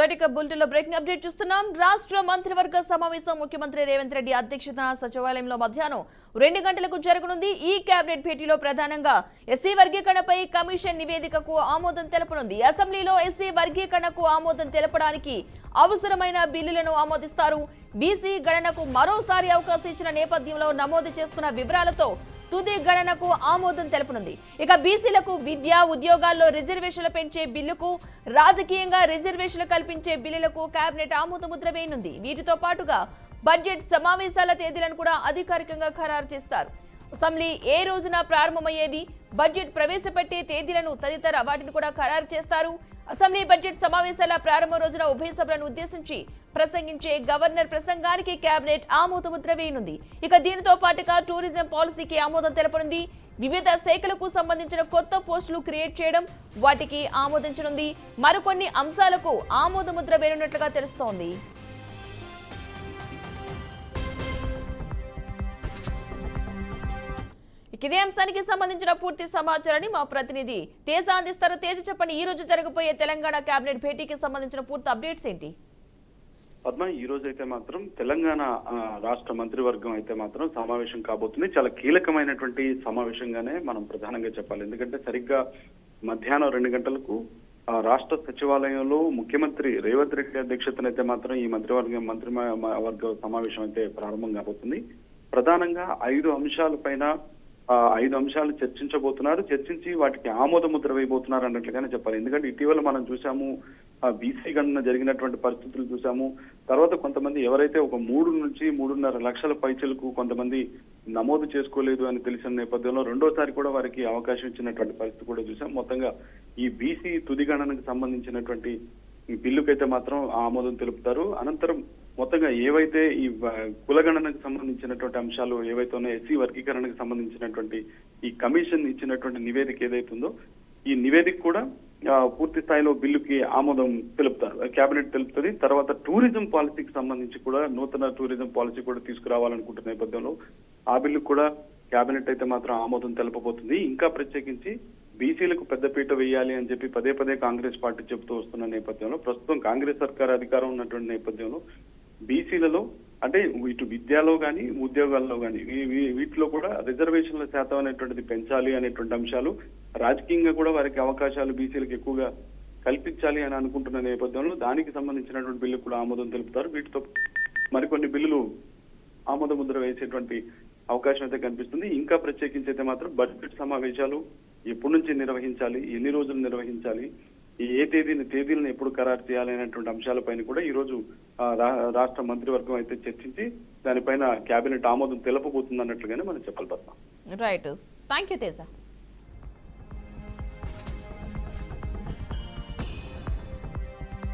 Right ఇక bulletin లో breaking update చూస్తున్నాం. రాష్ట్ర మంత్రివర్గ సమావేశం ముఖ్యమంత్రి రేవంత్ రెడ్డి అధ్యక్షతన సచివాలయంలో మధ్యాహ్నం 2 గంటలకు జరగనుంది. ఈ కేబినెట్ భేటీలో ప్రధానంగా ఎస్సీ వర్గీకరణపై కమిషన్ నివేదికకు ఆమోదం తెలపనుంది. అసెంబ్లీలో ఎస్సీ వర్గీకరణకు ఆమోదం తెలపడానికి అవసరమైన బిల్లులను ఆమోదిస్తారు. బీసీ గణనకు మరోసారి అవకాశం ఇచ్చిన నేపథ్యంలో నమోదు చేసుకున్న వివరాలతో తుది గణనకు ఆమోదం తెలపనుంది. ఇక బీసీలకు విద్య ఉద్యోగాల్లో రిజర్వేషన్లు పెంచే బిల్లుకు, రాజకీయంగా రిజర్వేషన్లు కల్పించే బిల్లులకు కేబినెట్ ఆమోద ముద్ర వేయనుంది. వీటితో పాటుగా బడ్జెట్ సమావేశాల తేదీలను కూడా అధికారికంగా ఖరారు చేస్తారు. అసెంబ్లీ ఏ రోజున ప్రారంభమయ్యేది, బడ్జెట్ ప్రవేశపెట్టే తేదీలను తదితర వాటిని కూడా ఖరారు చేస్తారు. అసెంబ్లీ బడ్జెట్ సమావేశాల ప్రారంభ రోజున ఉభయ సభలను ఉద్దేశించి ప్రసంగించే గవర్నర్ ప్రసంగానికి కేబినెట్ ఆమోద ముద్ర వేయనుంది. ఇక దీనితో పాటుగా టూరిజం పాలసీకి ఆమోదం తెలపనుంది. వివిధ శాఖలకు సంబంధించిన కొత్త పోస్టులు క్రియేట్ చేయడం, వాటికి ఆమోదించనుంది. మరికొన్ని అంశాలకు ఆమోద ముద్ర వేయనున్నట్లుగా తెలుస్తోంది. ఇదే అంశానికి సంబంధించిన పూర్తి సమాచారాన్ని మా ప్రతినిధి తేజ అందిస్తారు. తేజ, చెప్పండి, ఈ రోజు జరగబోయే తెలంగాణ కేబినెట్ భేటీకి సంబంధించిన పూర్తి అప్డేట్స్ ఏంటి? పద్మ, ఈ రోజు అయితే మాత్రం తెలంగాణ రాష్ట్ర మంత్రివర్గం అయితే మాత్రం సమావేశం కాబోతుంది. చాలా కీలకమైనటువంటి సమావేశంగానే మనం ప్రధానంగా చెప్పాలి. ఎందుకంటే సరిగ్గా మధ్యాహ్నం 2 గంటలకు రాష్ట్ర సచివాలయంలో ముఖ్యమంత్రి రేవంత్ రెడ్డి అధ్యక్షతన అయితే మాత్రం ఈ మంత్రివర్గ సమావేశం అయితే ప్రారంభం కాబోతుంది. ప్రధానంగా 5 అంశాలపైన 5 అంశాలు చర్చించబోతున్నారు. చర్చించి వాటికి ఆమోద ముద్ర వేయబోతున్నారు అన్నట్లుగానే చెప్పాలి. ఎందుకంటే ఇటీవల మనం చూసాము, బీసీ గణన జరిగినటువంటి పరిస్థితులు చూసాము. తర్వాత కొంతమంది ఎవరైతే ఒక 3 నుంచి 3.5 లక్షల పైచలకు కొంతమంది నమోదు చేసుకోలేదు అని తెలిసిన నేపథ్యంలో రెండోసారి కూడా వారికి అవకాశం ఇచ్చినటువంటి పరిస్థితి కూడా చూసాం. మొత్తంగా ఈ బీసీ తుది గణనకు సంబంధించినటువంటి ఈ బిల్లుకైతే మాత్రం ఆమోదం తెలుపుతారు. అనంతరం మొత్తంగా ఏవైతే ఈ కులగణనకు సంబంధించినటువంటి అంశాలు ఏవైతే ఉన్నాయో, ఎస్సీ వర్గీకరణకు సంబంధించినటువంటి ఈ కమిషన్ ఇచ్చినటువంటి నివేదిక ఏదైతుందో ఈ నివేదిక కూడా పూర్తి స్థాయిలో బిల్లుకి ఆమోదం తెలుపుతారు, కేబినెట్ తెలుపుతుంది. తర్వాత టూరిజం పాలసీకి సంబంధించి కూడా నూతన టూరిజం పాలసీ కూడా తీసుకురావాలనుకుంటున్న నేపథ్యంలో ఆ బిల్లుకు కూడా కేబినెట్ అయితే మాత్రం ఆమోదం తెలపబోతుంది. ఇంకా ప్రత్యేకించి బీసీలకు పెద్దపీట వేయాలి అని చెప్పి పదే పదే కాంగ్రెస్ పార్టీ చెబుతూ వస్తున్న నేపథ్యంలో, ప్రస్తుతం కాంగ్రెస్ సర్కార్ అధికారం ఉన్నటువంటి నేపథ్యంలో బీసీలలో అంటే ఇటు విద్యలో కానీ ఉద్యోగాల్లో కానీ వీటిలో కూడా రిజర్వేషన్ల శాతం అనేటువంటిది పెంచాలి అనేటువంటి అంశాలు, రాజకీయంగా కూడా వారికి అవకాశాలు బీసీలకు ఎక్కువగా కల్పించాలి అని అనుకుంటున్న నేపథ్యంలో దానికి సంబంధించినటువంటి బిల్లు కూడా ఆమోదం తెలుపుతారు. వీటితో మరికొన్ని బిల్లులు ఆమోద ముద్ర వేసేటువంటి అవకాశం అయితే కనిపిస్తుంది. ఇంకా ప్రత్యేకించి అయితే మాత్రం బడ్జెట్ సమావేశాలు ఎప్పటి నుంచి నిర్వహించాలి, ఎన్ని రోజులు నిర్వహించాలి, ఏ తేదీలను ఎప్పుడు ఖరారు చేయాలి అనేటువంటి అంశాలపైన కూడా ఈ రోజు రాష్ట్ర మంత్రివర్గం అయితే చర్చించి దానిపైన కేబినెట్ ఆమోదం తెలపబోతుంది అన్నట్లుగానే మనం చెప్పాలి. Right, thank you Teja.